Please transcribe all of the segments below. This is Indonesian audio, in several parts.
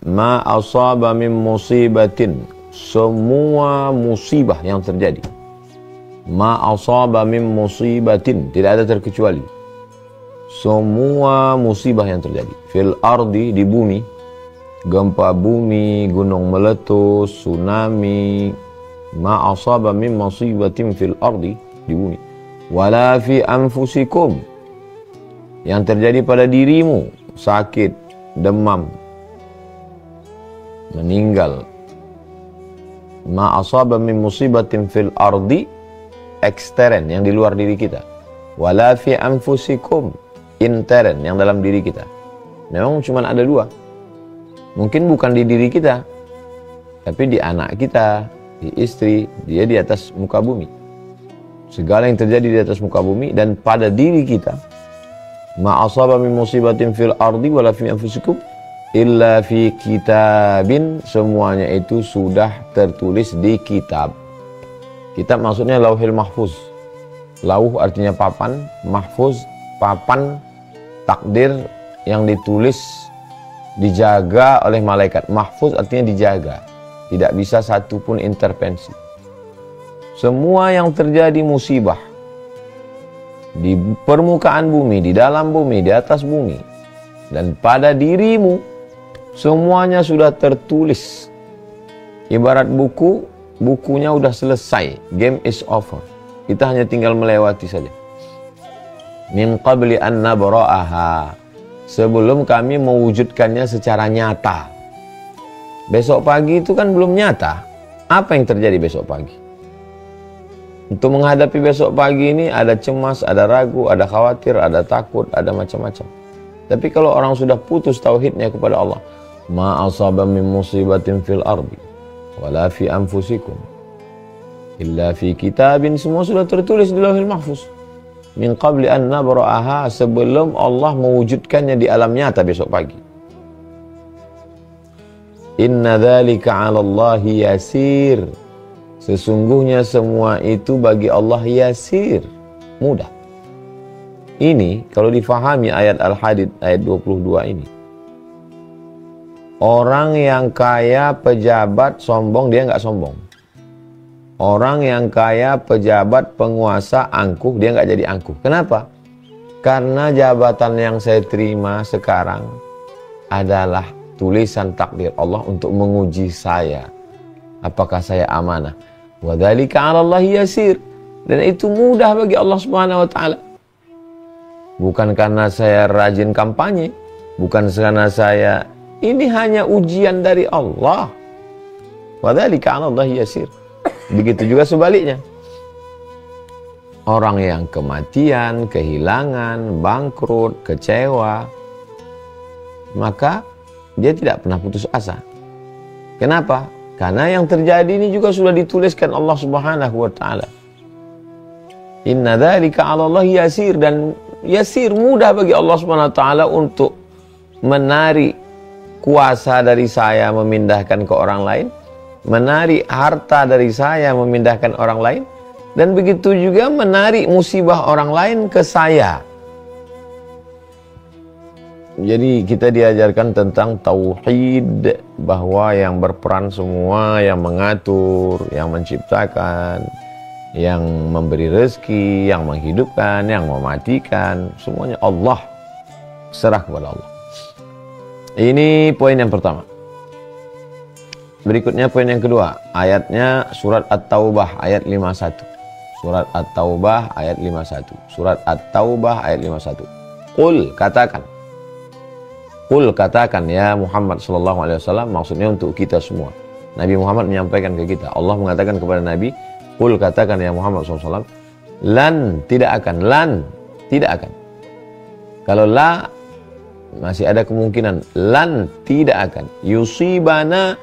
Ma asaba min musibatin, semua musibah yang terjadi. Ma asaba min musibatin, tidak ada terkecuali. Semua musibah yang terjadi. Fil ardi, di bumi, gempa bumi, gunung meletus, tsunami. Ma asaba min musibatin fil ardi, di bumi. Wala fi anfusikum, yang terjadi pada dirimu, sakit, demam, meninggal. Ma asaba min musibatin fil ardi, ekstern, yang di luar diri kita. Wala fi anfusikum, intern, yang dalam diri kita. Memang cuma ada dua. Mungkin bukan di diri kita, tapi di anak kita, di istri, dia di atas muka bumi. Segala yang terjadi di atas muka bumi dan pada diri kita. Ma asaba min musibatin fil ardi wala fi anfusikum illa fi kitabin, semuanya itu sudah tertulis di kitab. Kitab maksudnya lauhil mahfuz. Lauh artinya papan, mahfuz papan takdir yang ditulis, dijaga oleh malaikat. Mahfuz artinya dijaga, tidak bisa satupun intervensi. Semua yang terjadi musibah di permukaan bumi, di dalam bumi, di atas bumi, dan pada dirimu, semuanya sudah tertulis. Ibarat buku, bukunya udah selesai, game is over. Kita hanya tinggal melewati saja. Min qabli an nabra'aha, sebelum kami mewujudkannya secara nyata. Besok pagi itu kan belum nyata. Apa yang terjadi besok pagi? Untuk menghadapi besok pagi ini ada cemas, ada ragu, ada khawatir, ada takut, ada macam-macam. Tapi kalau orang sudah putus tauhidnya kepada Allah, ma asaba min musibatin fil ardi wala fi anfusikum illa fi kitabin, semua sudah tertulis di lauhil mahfuz. Min qabli an nabra'aha, sebelum Allah mewujudkannya di alam nyata besok pagi. Inna dzalika 'ala Allahi yasir, sesungguhnya semua itu bagi Allah yasir, mudah. Ini kalau difahami ayat Al-Hadid ayat 22 ini. Orang yang kaya, pejabat, sombong, dia nggak sombong. Orang yang kaya, pejabat, penguasa, angkuh, dia nggak jadi angkuh. Kenapa? Karena jabatan yang saya terima sekarang adalah tulisan takdir Allah untuk menguji saya. Apakah saya amanah? Wa dzalika 'ala Allahi yasir, dan itu mudah bagi Allah Subhanahu wa taala. Bukan karena saya rajin kampanye, bukan karena saya, ini hanya ujian dari Allah. Wa dzalika 'ala Allahi yasir. Begitu juga sebaliknya. Orang yang kematian, kehilangan, bangkrut, kecewa, maka dia tidak pernah putus asa. Kenapa? Karena yang terjadi ini juga sudah dituliskan Allah Subhanahu wa taala. Inna dzalika 'ala Allahi yasir, dan yasir, mudah bagi Allah Subhanahu wa taala untuk menarik kuasa dari saya memindahkan ke orang lain, menarik harta dari saya memindahkan orang lain, dan begitu juga menarik musibah orang lain ke saya. Jadi kita diajarkan tentang tauhid, bahwa yang berperan semua, yang mengatur, yang menciptakan, yang memberi rezeki, yang menghidupkan, yang mematikan, semuanya Allah. Serah kepada Allah. Ini poin yang pertama. Berikutnya poin yang kedua, ayatnya surat At-Taubah ayat 51. Surat At-Taubah ayat 51. Surat At-Taubah ayat 51. Qul, katakan. Qul, katakan ya Muhammad sallallahu alaihi wasallam, maksudnya untuk kita semua. Nabi Muhammad menyampaikan ke kita. Allah mengatakan kepada Nabi, qul, katakan ya Muhammad sallallahu alaihi wasallam, lan, tidak akan, lan, tidak akan. Kalau la masih ada kemungkinan, lan, tidak akan. Yusibana,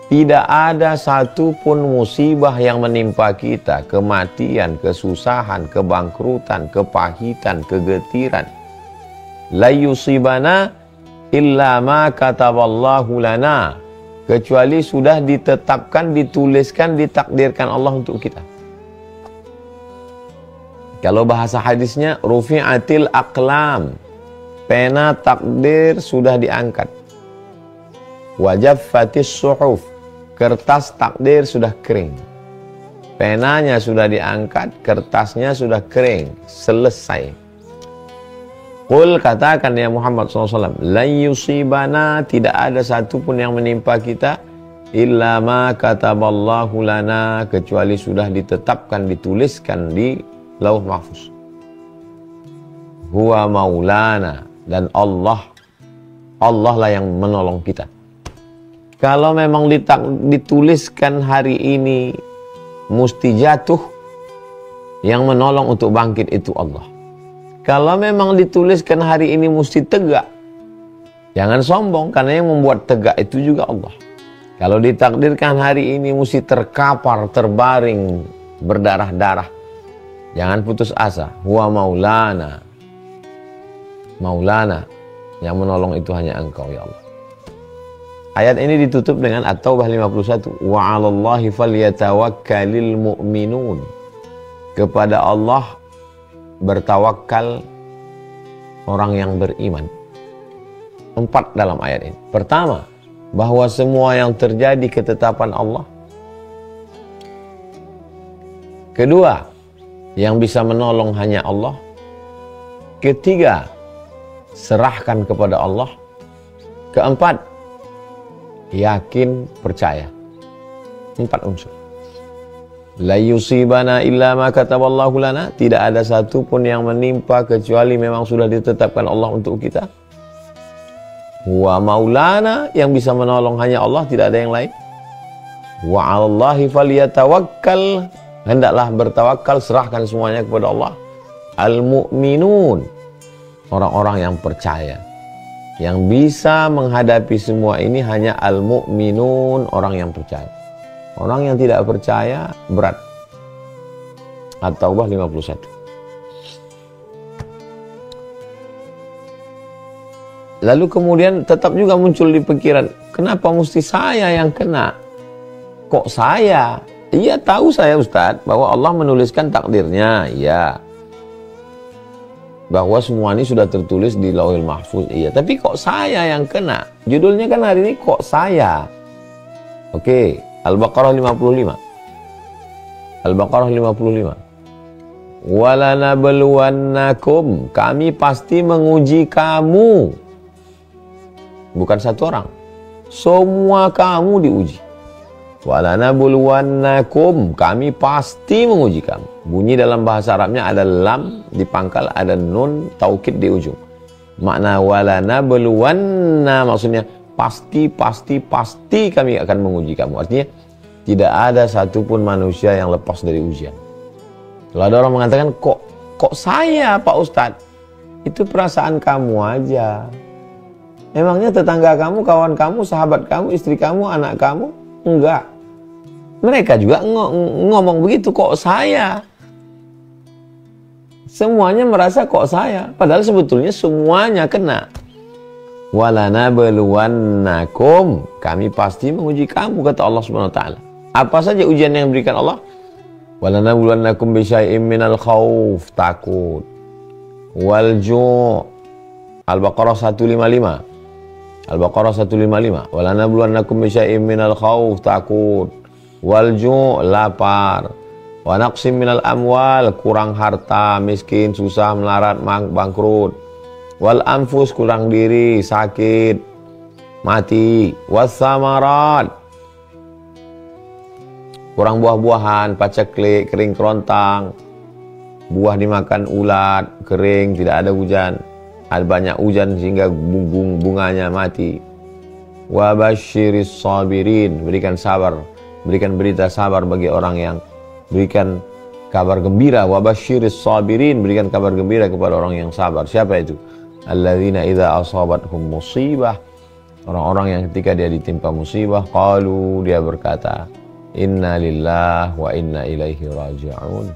tidak ada satupun musibah yang menimpa kita, kematian, kesusahan, kebangkrutan, kepahitan, kegetiran. La yusibana illa ma kataballahu lana, kecuali sudah ditetapkan, dituliskan, ditakdirkan Allah untuk kita. Kalau bahasa hadisnya rufi'atil aqlam, pena takdir sudah diangkat. Wajaffatis suhuf, kertas takdir sudah kering. Penanya sudah diangkat, kertasnya sudah kering, selesai. Qul, katakan ya Muhammad SAW, lan yusibana, tidak ada satupun yang menimpa kita, illa ma kataballahu lana, kecuali sudah ditetapkan, dituliskan di lauh mahfuz. Huwa maulana, dan Allah lah yang menolong kita. Kalau memang dituliskan hari ini mesti jatuh, yang menolong untuk bangkit itu Allah. Kalau memang dituliskan hari ini mesti tegak, jangan sombong, karena yang membuat tegak itu juga Allah. Kalau ditakdirkan hari ini mesti terkapar, terbaring, berdarah-darah, jangan putus asa. Huwa maulana, maulana, yang menolong itu hanya Engkau ya Allah. Ayat ini ditutup dengan At-Taubah 51. Wa 'alallahi falyatawakkalul mu'minun. Kepada Allah bertawakal orang yang beriman. 4 dalam ayat ini. Pertama, bahwa semua yang terjadi ketetapan Allah. Kedua, yang bisa menolong hanya Allah. Ketiga, serahkan kepada Allah. Keempat, yakin, percaya. 4 unsur. La yusibana illa ma kataballahu lana, tidak ada satu pun yang menimpa kecuali memang sudah ditetapkan Allah untuk kita. Wa maulana, yang bisa menolong hanya Allah, tidak ada yang lain. Wa 'alallahi falyatawakkal, hendaklah bertawakal, serahkan semuanya kepada Allah. Al mu'minun, orang-orang yang percaya. Yang bisa menghadapi semua ini hanya al mu'minun, orang yang percaya. Orang yang tidak percaya berat. At-Taubah 51. Lalu kemudian tetap juga muncul di pikiran, kenapa mesti saya yang kena? Kok saya? Iya, tahu saya Ustadz bahwa Allah menuliskan takdirnya, iya. Bahwa semua ini sudah tertulis di Lauhul Mahfuz, iya. Tapi kok saya yang kena? Judulnya kan hari ini kok saya. Oke. Al-Baqarah 55. Al-Baqarah 55. Walanabluwannakum, kami pasti menguji kamu. Bukan satu orang. Semua kamu diuji. Walanabluwannakum, kami pasti menguji kamu. Bunyi dalam bahasa Arabnya ada lam di pangkal, ada nun taukid di ujung. Makna walanabluwanna maksudnya pasti kami akan menguji kamu. Artinya tidak ada satupun manusia yang lepas dari ujian. Kalau ada orang mengatakan kok saya Pak Ustadz, itu perasaan kamu aja. Emangnya tetangga kamu, kawan kamu, sahabat kamu, istri kamu, anak kamu? Enggak. Mereka juga ngomong begitu, kok saya. Semuanya merasa kok saya, padahal sebetulnya semuanya kena. Walanabluwannakum, kami pasti menguji kamu, kata Allah Subhanahu wa taala. Apa saja ujian yang diberikan Allah? Walanabluwannakum bisyai'im minal khauf, takut. Wal ju'. Al-Baqarah 155. Al-Baqarah 155. Walanabluwannakum bisyai'im minal khauf, takut. Wal ju', lapar. Wa naqsim minal amwal, kurang harta, miskin, susah, melarat, bangkrut. Wal anfus, kurang diri, sakit, mati. Wassamarat, kurang buah-buahan, paceklik, kering kerontang, buah dimakan ulat, kering, tidak ada hujan, ada banyak hujan sehingga bunganya mati. Wa basyiris sabirin, berikan sabar, berikan berita sabar bagi orang yang berikan kabar gembira. Wa basyiris sabirin, berikan kabar gembira kepada orang yang sabar. Siapa itu? Alladzina idza asabathum musibah, orang-orang yang ketika dia ditimpa musibah, qalu, dia berkata, inna lillahi wa inna ilaihi raji'un.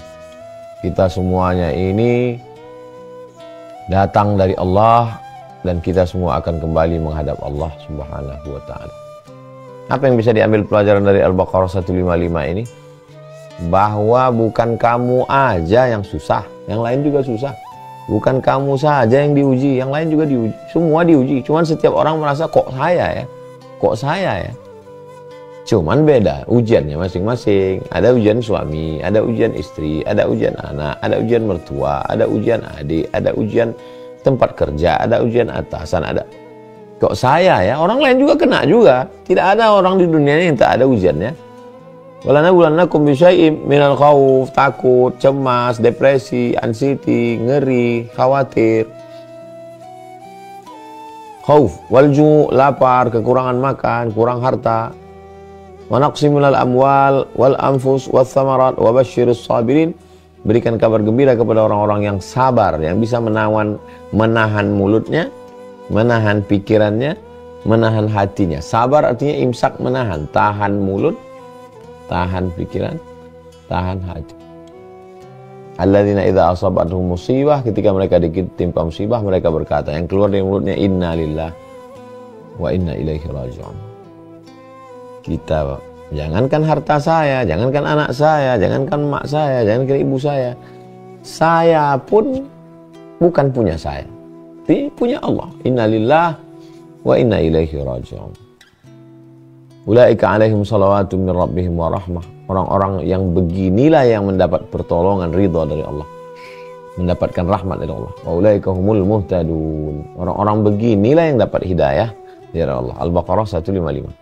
Kita semuanya ini datang dari Allah dan kita semua akan kembali menghadap Allah Subhanahu wa taala. Apa yang bisa diambil pelajaran dari Al-Baqarah 155 ini? Bahwa bukan kamu aja yang susah, yang lain juga susah. Bukan kamu saja yang diuji, yang lain juga diuji. Semua diuji. Cuman setiap orang merasa kok saya ya. kok saya ya? Cuman beda ujiannya masing-masing. Ada ujian suami, ada ujian istri, ada ujian anak, ada ujian mertua, ada ujian adik, ada ujian tempat kerja, ada ujian atasan, ada. Kok saya ya? Orang lain juga kena juga. Tidak ada orang di dunia ini yang tak ada ujiannya. Walanabluwannakum bisyai'im minal khauf, takut, cemas, depresi, anxiety, ngeri, khawatir. Khauf, walju, lapar, kekurangan makan, kurang harta. Wa naqsim minal amwal wal anfus was samarat wa basyirus sabirin. Berikan kabar gembira kepada orang-orang yang sabar, yang bisa menahan mulutnya, menahan pikirannya, menahan hatinya. Sabar artinya imsak, menahan, tahan mulut, tahan pikiran, tahan hati. Alladzina idza asabatuhum musibah, ketika mereka ditimpa musibah mereka berkata, yang keluar dari mulutnya, inna lillahi wa inna ilaihi raji'un. Kita, jangankan harta saya, jangankan anak saya, jangankan mak saya, jangankan ibu saya pun bukan punya saya, tapi punya Allah. Inna lillahi wa inna ilaihi raji'un. Ulaika alaihim salawatu min rabbihim wa rahmah. Orang-orang yang beginilah yang mendapat pertolongan, ridha dari Allah, mendapatkan rahmat dari Allah. Wa ulaika humul muhtadun. Orang-orang beginilah yang dapat hidayah dari Allah. Al-Baqarah 155.